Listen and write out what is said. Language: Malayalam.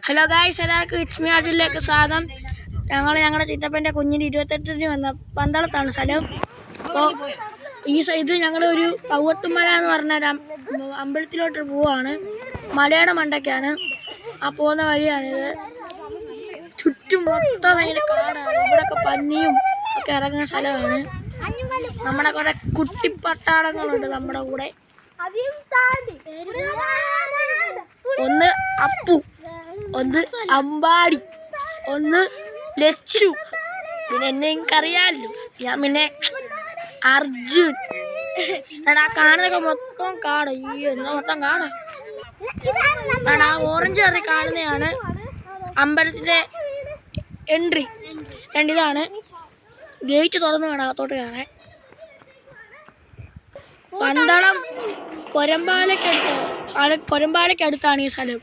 ഹലോ ഗായ്സ്, എല്ലാവർക്കും ഇറ്റ്സ് മീ അർജുനിലേക്ക് സ്വാഗതം. ഞങ്ങളുടെ ചിറ്റപ്പൻ്റെ കുഞ്ഞിൻ്റെ 28-ന് വന്ന പന്തളത്താണ് സ്ഥലം. അപ്പോൾ ഇത് ഞങ്ങളൊരു പൗവത്തുമല എന്ന് പറഞ്ഞ അമ്പലത്തിലോട്ട് പോവാണ്. മലയുടെ മണ്ടയ്ക്കാണ്. ആ പോകുന്ന വഴിയാണിത്. ചുറ്റും മൊത്തം ഭയങ്കര കാടാണ്. ഇവിടെയൊക്കെ പന്നിയും ഒക്കെ ഇറങ്ങുന്ന സ്ഥലമാണ്. നമ്മുടെ കുറെ കുട്ടിപ്പട്ടാളങ്ങളുണ്ട് നമ്മുടെ കൂടെ. ഒന്ന് അപ്പു, ഒന്ന് അമ്പാടി, ഒന്ന് ലച്ചു, പിന്നെ എന്നെ എനിക്കറിയാമല്ലോ, ഞാൻ പിന്നെ അർജുൻ. ആ കാണുന്നതൊക്കെ മൊത്തം കാട്. എന്നാ മൊത്തം കാട്. ആ ഓറഞ്ച് കറി കാണുന്നതാണ് അമ്പലത്തിൻ്റെ എൻട്രി. ഇതാണ് ഗേറ്റ് തുറന്ന് വേണം അകത്തോട്ട് കയറാൻ. പന്തളം കൊരമ്പാലയ്ക്കടുത്താണ് ഈ സ്ഥലം.